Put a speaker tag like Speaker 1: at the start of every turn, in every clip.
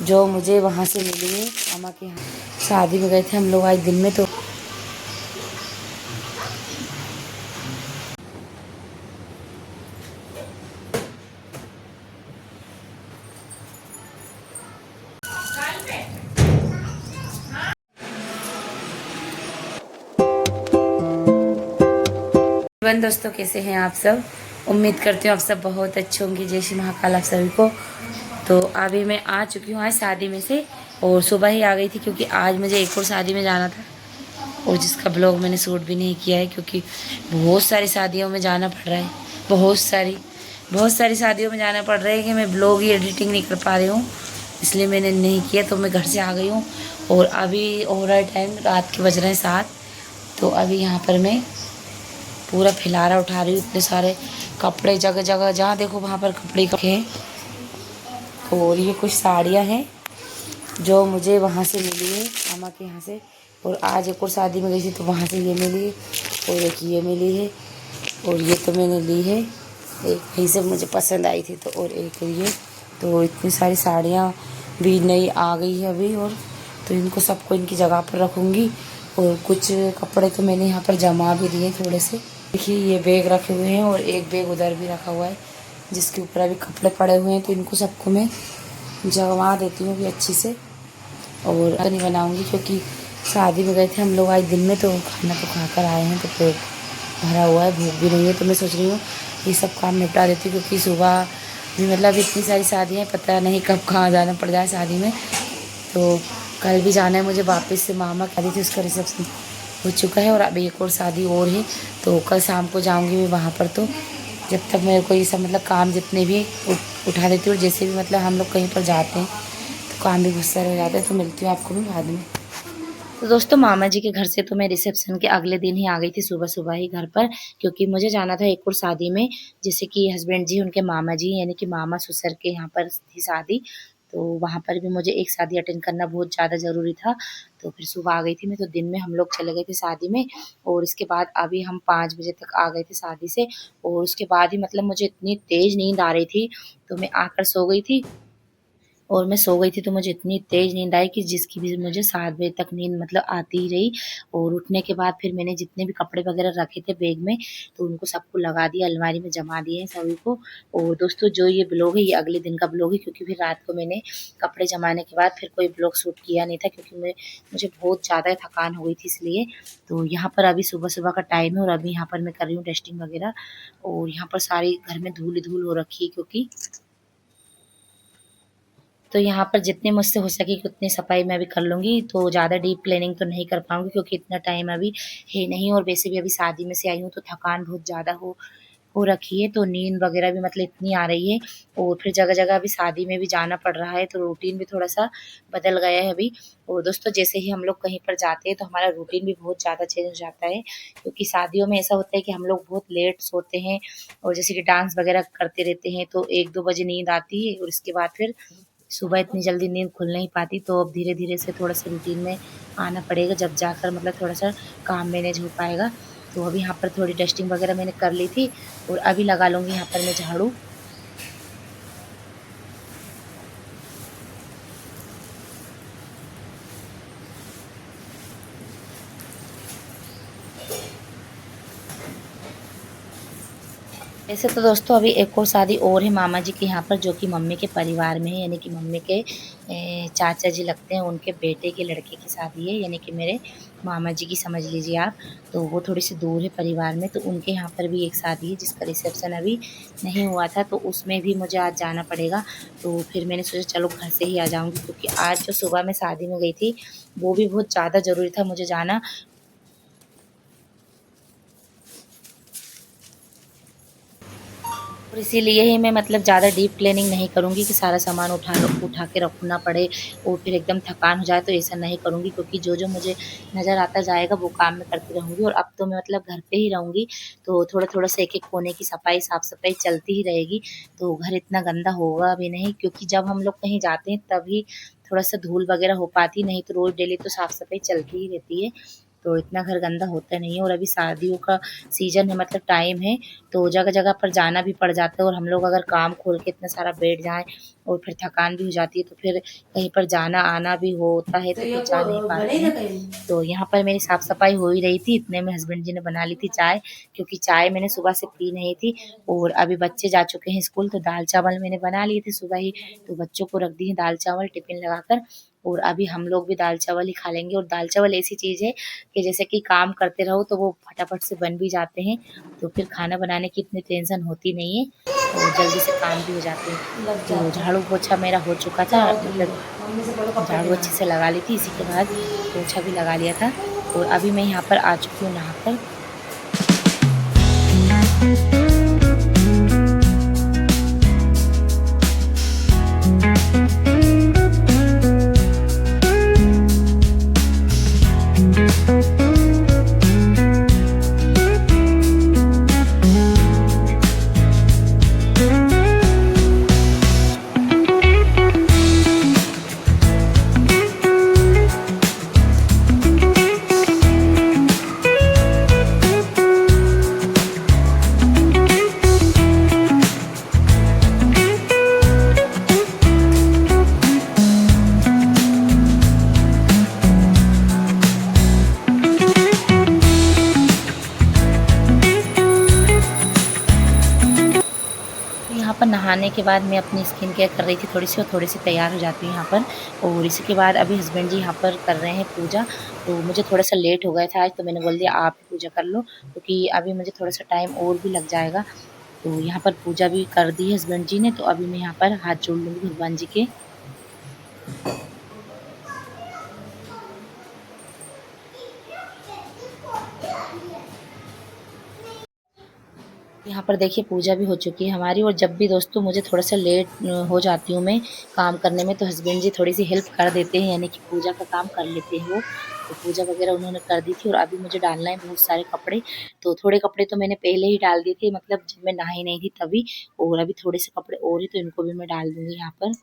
Speaker 1: जो मुझे वहाँ से मिली है। मामा के यहाँ शादी में गए थे हम लोग आज दिन में। तो दोस्तों कैसे हैं आप सब। उम्मीद करती हूँ आप सब बहुत अच्छे होंगे। जय श्री महाकाल आप सभी को। तो अभी मैं आ चुकी हूँ आज शादी में से, और सुबह ही आ गई थी क्योंकि आज मुझे एक और शादी में जाना था, और जिसका ब्लॉग मैंने शूट भी नहीं किया है क्योंकि बहुत सारी शादियों में जाना पड़ रहा है। बहुत सारी शादियों में जाना पड़ रहा है कि मैं ब्लॉग ही एडिटिंग नहीं कर पा रही हूँ, इसलिए मैंने नहीं किया। तो मैं घर से आ गई हूँ और अभी हो रहा है टाइम, रात के बज रहे हैं 7। तो अभी यहाँ पर मैं पूरा फिलारा उठा रही हूँ। इतने सारे कपड़े जगह जगह जहाँ देखो वहाँ पर कपड़े रखे हैं। और ये कुछ साड़ियाँ हैं जो मुझे वहाँ से मिली है, मामा के यहाँ से। और आज एक और शादी में गई थी तो वहाँ से ये मिली है, और एक ये मिली है, और ये तो मैंने ली है। एक यही से मुझे पसंद आई थी, तो और एक ये। तो इतनी सारी साड़ियाँ भी नई आ गई है अभी, और तो इनको सबको इनकी जगह पर रखूँगी। और कुछ कपड़े तो मैंने यहाँ पर जमा भी दिए थोड़े से। देखिए ये बैग रखे हुए हैं और एक बैग उधर भी रखा हुआ है जिसके ऊपर अभी कपड़े पड़े हुए हैं। तो इनको सबको मैं जमा देती हूँ अभी अच्छी से। और नहीं बनाऊँगी क्योंकि शादी में गए थे हम लोग आज दिन में, तो खाना तो खा कर आए हैं, तो पेट भरा हुआ है, भूख भी नहीं है। तो मैं सोच रही हूँ ये सब काम निपटा देती हूँ क्योंकि सुबह भी मतलब इतनी सारी शादियाँ, पता नहीं कब कहाँ जाना पड़ जाए शादी में। तो कल भी जाना है मुझे वापस से, मामा की शादी थी उसका रिसेप्शन हो चुका है और अभी एक और शादी और है। तो कल शाम को जाऊँगी मैं वहाँ पर। तो जब तक मेरे को ये सब मतलब काम जितने भी उठा देती हूँ, जैसे भी मतलब हम लोग कहीं पर जाते हैं तो काम भी बहुत सारे हो जाते हैं। तो मिलती हूँ आपको भी बाद में। तो दोस्तों मामा जी के घर से तो मैं रिसेप्शन के अगले दिन ही आ गई थी, सुबह सुबह ही घर पर, क्योंकि मुझे जाना था एक और शादी में। जैसे कि हस्बैंड जी उनके मामा जी यानी कि मामा ससुर के यहाँ पर थी शादी, तो वहाँ पर भी मुझे एक शादी अटेंड करना बहुत ज़्यादा ज़रूरी था। तो फिर सुबह आ गई थी मैं। तो दिन में हम लोग चले गए थे शादी में, और इसके बाद अभी हम 5 बजे तक आ गए थे शादी से। और उसके बाद ही मतलब मुझे इतनी तेज़ नींद आ रही थी, तो मैं आकर सो गई थी। और मैं सो गई थी तो मुझे इतनी तेज़ नींद आई कि जिसकी भी मुझे 7 बजे तक नींद मतलब आती ही रही। और उठने के बाद फिर मैंने जितने भी कपड़े वगैरह रखे थे बैग में, तो उनको सबको लगा दिया, अलमारी में जमा दिए हैं सभी को। और दोस्तों जो ये ब्लॉग है ये अगले दिन का ब्लॉग है, क्योंकि फिर रात को मैंने कपड़े जमाने के बाद फिर कोई ब्लॉग शूट किया नहीं था, क्योंकि मुझे बहुत ज़्यादा थकान हो गई थी इसलिए। तो यहाँ पर अभी सुबह-सुबह का टाइम है और अभी यहाँ पर मैं कर रही हूँ डस्टिंग वगैरह। और यहाँ पर सारी घर में धूल ही धूल हो रखी है, क्योंकि तो यहाँ पर जितने मुझसे हो सके उतनी सफाई मैं अभी कर लूँगी। तो ज़्यादा डीप क्लीनिंग तो नहीं कर पाऊँगी क्योंकि इतना टाइम अभी है नहीं, और वैसे भी अभी शादी में से आई हूँ तो थकान बहुत ज़्यादा हो रखी है। तो नींद वगैरह भी मतलब इतनी आ रही है, और फिर जगह-जगह अभी शादी में भी जाना पड़ रहा है, तो रूटीन भी थोड़ा-सा बदल गया है अभी। और दोस्तों जैसे ही हम लोग कहीं पर जाते हैं तो हमारा रूटीन भी बहुत ज़्यादा चेंज हो जाता है, क्योंकि शादियों में ऐसा होता है कि हम लोग बहुत लेट सोते हैं, और जैसे कि डांस वगैरह करते रहते हैं तो 1-2 बजे नींद आती है, और इसके बाद फिर सुबह इतनी जल्दी नींद खुल नहीं पाती। तो अब धीरे-धीरे से थोड़ा-सा रूटीन में आना पड़ेगा, जब जाकर मतलब थोड़ा-सा काम मैनेज हो पाएगा। तो अभी यहाँ पर थोड़ी डस्टिंग वगैरह मैंने कर ली थी, और अभी लगा लूँगी यहाँ पर मैं झाड़ू। ऐसे तो दोस्तों अभी एक और शादी और है मामा जी के यहाँ पर, जो कि मम्मी के परिवार में है, यानी कि मम्मी के चाचा जी लगते हैं, उनके बेटे के लड़के की शादी है, यानी कि मेरे मामा जी की समझ लीजिए आप। तो वो थोड़ी सी दूर है परिवार में, तो उनके यहाँ पर भी एक शादी है जिसका रिसेप्शन अभी नहीं हुआ था, तो उसमें भी मुझे आज जाना पड़ेगा। तो फिर मैंने सोचा चलो घर से ही आ जाऊँगी, क्योंकि आज जो सुबह मैं शादी में गई थी वो भी बहुत ज़्यादा ज़रूरी था मुझे जाना। और इसीलिए ही मैं मतलब ज़्यादा डीप क्लीनिंग नहीं करूँगी कि सारा सामान उठा के रखना पड़े और फिर एकदम थकान हो जाए, तो ऐसा नहीं करूँगी, क्योंकि जो मुझे नज़र आता जाएगा वो काम मैं करती रहूँगी। और अब तो मैं मतलब घर पे ही रहूँगी, तो थोड़ा-थोड़ा सा एक-एक कोने की सफाई साफ-सफाई चलती ही रहेगी, तो घर इतना गंदा होगा भी नहीं, क्योंकि जब हम लोग कहीं जाते हैं तभी थोड़ा-सा धूल वगैरह हो पाती, नहीं तो रोज़ डेली तो साफ-सफाई चलती ही रहती है। तो इतना घर गंदा होता नहीं है। और अभी शादियों का सीज़न है, मतलब टाइम है, तो जगह जगह पर जाना भी पड़ जाता है। और हम लोग अगर काम खोल के इतना सारा बैठ जाएँ और फिर थकान भी हो जाती है, तो फिर कहीं पर जाना आना भी होता है, तो फिर जा नहीं पाते हैं। तो यहाँ पर मेरी साफ़ सफाई हो ही रही थी, इतने में हस्बैंड जी ने बना ली थी चाय, क्योंकि चाय मैंने सुबह से पी नहीं थी। और अभी बच्चे जा चुके हैं स्कूल, तो दाल चावल मैंने बना लिए थे सुबह ही, तो बच्चों को रख दिए दाल चावल टिफ़िन लगाकर। और अभी हम लोग भी दाल चावल ही खा लेंगे। और दाल चावल ऐसी चीज़ है कि जैसे कि काम करते रहो तो वो फटाफट से बन भी जाते हैं, तो फिर खाना बनाने की इतनी टेंशन होती नहीं है और जल्दी से काम भी हो जाते हैं। तो झाड़ू पोछा मेरा हो चुका था, मतलब झाड़ू अच्छे से लगा ली थी, इसी के बाद पोछा भी लगा लिया था। और अभी मैं यहाँ पर आ चुकी हूँ नहाकर। यहाँ पर नहाने के बाद मैं अपनी स्किन केयर कर रही थी थोड़ी सी, और थोड़ी सी तैयार हो जाती हूँ यहाँ पर। और इसी के बाद अभी हस्बैंड जी यहाँ पर कर रहे हैं पूजा, तो मुझे थोड़ा सा लेट हो गया था आज, तो मैंने बोल दिया आप ही पूजा कर लो, क्योंकि अभी मुझे थोड़ा सा टाइम और भी लग जाएगा। तो यहाँ पर पूजा भी कर दी हस्बैंड जी ने, तो अभी मैं यहाँ पर हाथ जोड़ लूँगी भगवान जी के। यहाँ पर देखिए पूजा भी हो चुकी है हमारी। और जब भी दोस्तों मुझे थोड़ा सा लेट हो जाती हूँ मैं काम करने में, तो हस्बैंड जी थोड़ी सी हेल्प कर देते हैं, यानी कि पूजा का काम कर लेते हैं वो। तो पूजा वगैरह उन्होंने कर दी थी। और अभी मुझे डालना है बहुत सारे कपड़े, तो थोड़े कपड़े तो मैंने पहले ही डाल दिए थे, मतलब जब मैं नहाई नहीं थी तभी। और अभी थोड़े से कपड़े और ही, तो इनको भी मैं डाल दूँगी यहाँ पर।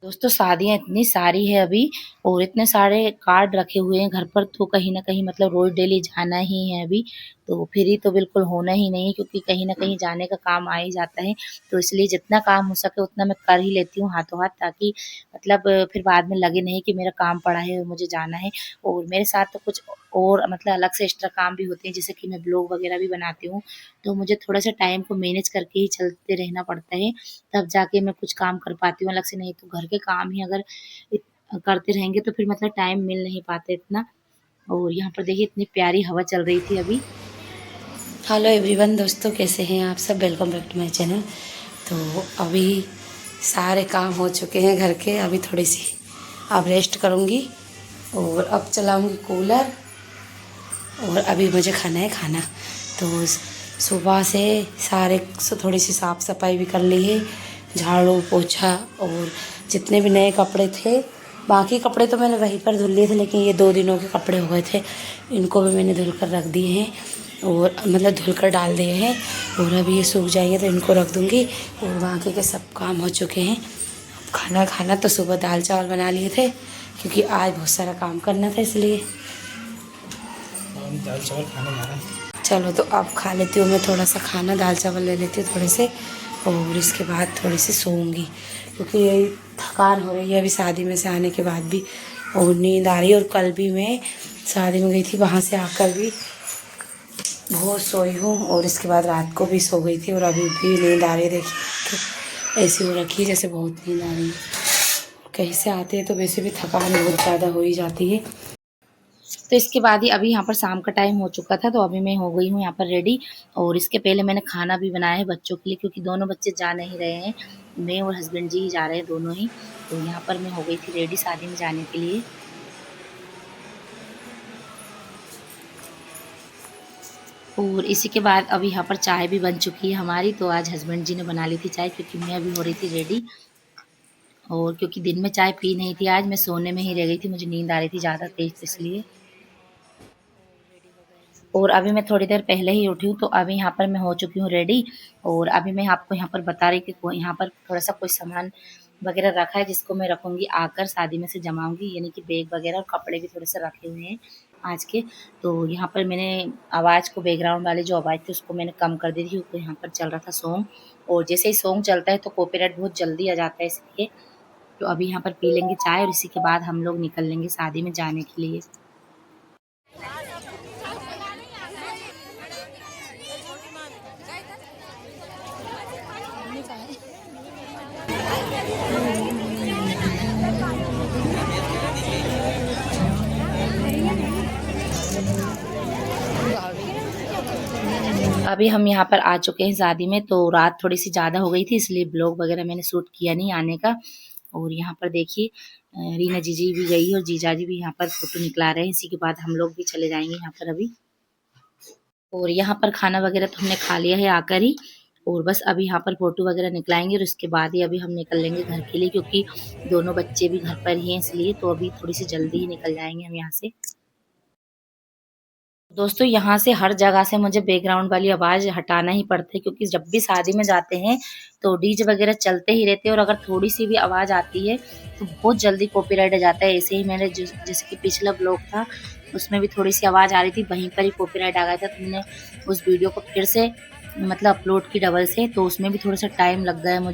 Speaker 1: दोस्तों शादियाँ इतनी सारी है अभी, और इतने सारे कार्ड रखे हुए हैं घर पर, तो कहीं न कहीं मतलब रोज़ डेली जाना ही है अभी, तो फ्री तो बिल्कुल होना ही नहीं है, क्योंकि कहीं न कहीं जाने का काम आ ही जाता है। तो इसलिए जितना काम हो सके उतना मैं कर ही लेती हूँ हाथों-हाथ, ताकि मतलब फिर बाद में लगे नहीं कि मेरा काम पड़ा है और मुझे जाना है। और मेरे साथ तो कुछ और मतलब अलग से एक्स्ट्रा काम भी होते हैं, जैसे कि मैं ब्लॉग वगैरह भी बनाती हूँ, तो मुझे थोड़ा-सा टाइम को मैनेज करके ही चलते रहना पड़ता है, तब जाके मैं कुछ काम कर पाती हूँ अलग से, नहीं तो घर के काम ही अगर इत करते रहेंगे तो फिर मतलब टाइम मिल नहीं पाता इतना। और यहाँ पर देखिए इतनी प्यारी हवा चल रही थी अभी। हेलो एवरीवन दोस्तों, कैसे हैं आप सब? Welcome back to my channel. तो अभी सारे काम हो चुके हैं घर के, अभी थोड़ी सी अब रेस्ट करूँगी और अब चलाऊँगी कूलर। और अभी मुझे खाना है खाना, तो सुबह से सारे थोड़ी सी साफ़ सफाई भी कर ली है, झाड़ू पोछा। और जितने भी नए कपड़े थे, बाकी कपड़े तो मैंने वहीं पर धुल लिए थे, लेकिन ये 2 दिनों के कपड़े हो गए थे, इनको भी मैंने धुल कर रख दिए हैं, और मतलब धुल कर डाल दिए हैं। और अभी ये सूख जाएंगे तो इनको रख दूँगी। और बाकी के सब काम हो चुके हैं। खाना खाना तो सुबह दाल चावल बना लिए थे, क्योंकि आज बहुत सारा काम करना था, इसलिए दाल चावल खाने जा रहे हैं। चलो तो अब खा लेती हूँ मैं थोड़ा सा खाना, दाल चावल ले लेती हूँ थोड़े से, और इसके बाद थोड़ी सी सोऊंगी, क्योंकि यही थकान हो रही है अभी शादी में से आने के बाद भी, और नींद आ रही है। और कल भी मैं शादी में गई थी, वहाँ से आकर भी बहुत सोई हूँ, और इसके बाद रात को भी सो गई थी, और अभी भी नींद आ रही है। देखिए ऐसी हो रखी है जैसे बहुत नींद आ रही है। कहीं से आते हैं तो वैसे भी थकान बहुत ज़्यादा हो ही जाती है। तो इसके बाद ही अभी यहाँ पर शाम का टाइम हो चुका था, तो अभी मैं हो गई हूँ यहाँ पर रेडी। और इसके पहले मैंने खाना भी बनाया है बच्चों के लिए, क्योंकि दोनों बच्चे जा नहीं रहे हैं, मैं और हस्बैंड जी ही जा रहे हैं दोनों ही। तो यहाँ पर मैं हो गई थी रेडी शादी में जाने के लिए। और इसी के बाद अभी यहाँ पर चाय भी बन चुकी है हमारी। तो आज हस्बैंड जी ने बना ली थी चाय, क्योंकि मैं अभी हो रही थी रेडी। और क्योंकि दिन में चाय पी नहीं थी आज, मैं सोने में ही रह गई थी, मुझे नींद आ रही थी ज़्यादा तेज़, तो इसलिए। और अभी मैं थोड़ी देर पहले ही उठी हूँ, तो अभी यहाँ पर मैं हो चुकी हूँ रेडी। और अभी मैं आपको यहाँ पर बता रही थी कि यहाँ पर थोड़ा सा कोई सामान वगैरह रखा है जिसको मैं रखूँगी आकर शादी में से जमाऊँगी, यानी कि बैग वगैरह और कपड़े भी थोड़े से रखे हुए हैं आज के। तो यहाँ पर मैंने आवाज़ को, बैकग्राउंड वाली जो आवाज़ थी उसको मैंने कम कर दी थी क्योंकि यहाँ पर चल रहा था सॉन्ग, और जैसे ही सॉन्ग चलता है तो कॉपीराइट बहुत जल्दी आ जाता है इसलिए। तो अभी यहाँ पर पी लेंगे चाय और इसी के बाद हम लोग निकल लेंगे शादी में जाने के लिए। अभी हम यहाँ पर आ चुके हैं शादी में। तो रात थोड़ी सी ज़्यादा हो गई थी इसलिए ब्लॉग वगैरह मैंने शूट किया नहीं आने का। और यहाँ पर देखिए रीना जीजी भी गई और जीजा जी भी यहाँ पर फोटो निकला रहे हैं। इसी के बाद हम लोग भी चले जाएंगे यहाँ पर अभी। और यहाँ पर खाना वगैरह तो हमने खा लिया है आकर ही, और बस अभी यहाँ पर फोटो वगैरह निकलाएंगे और उसके बाद ही अभी हम निकल लेंगे घर के लिए, क्योंकि दोनों बच्चे भी घर पर ही हैं इसलिए। तो अभी थोड़ी सी जल्दी ही निकल जाएंगे हम यहाँ से। दोस्तों यहाँ से हर जगह से मुझे बैकग्राउंड वाली आवाज़ हटाना ही पड़ता है, क्योंकि जब भी शादी में जाते हैं तो डीजे वगैरह चलते ही रहते हैं और अगर थोड़ी सी भी आवाज़ आती है तो बहुत जल्दी कॉपीराइट आ जाता है। ऐसे ही मैंने जैसे कि पिछला ब्लॉग था उसमें भी थोड़ी सी आवाज़ आ रही थी, वहीं पर ही कॉपीराइट आ गया था। तो मैंने उस वीडियो को फिर से मतलब अपलोड की डबल से, तो उसमें भी थोड़ा सा टाइम लग गया मुझे।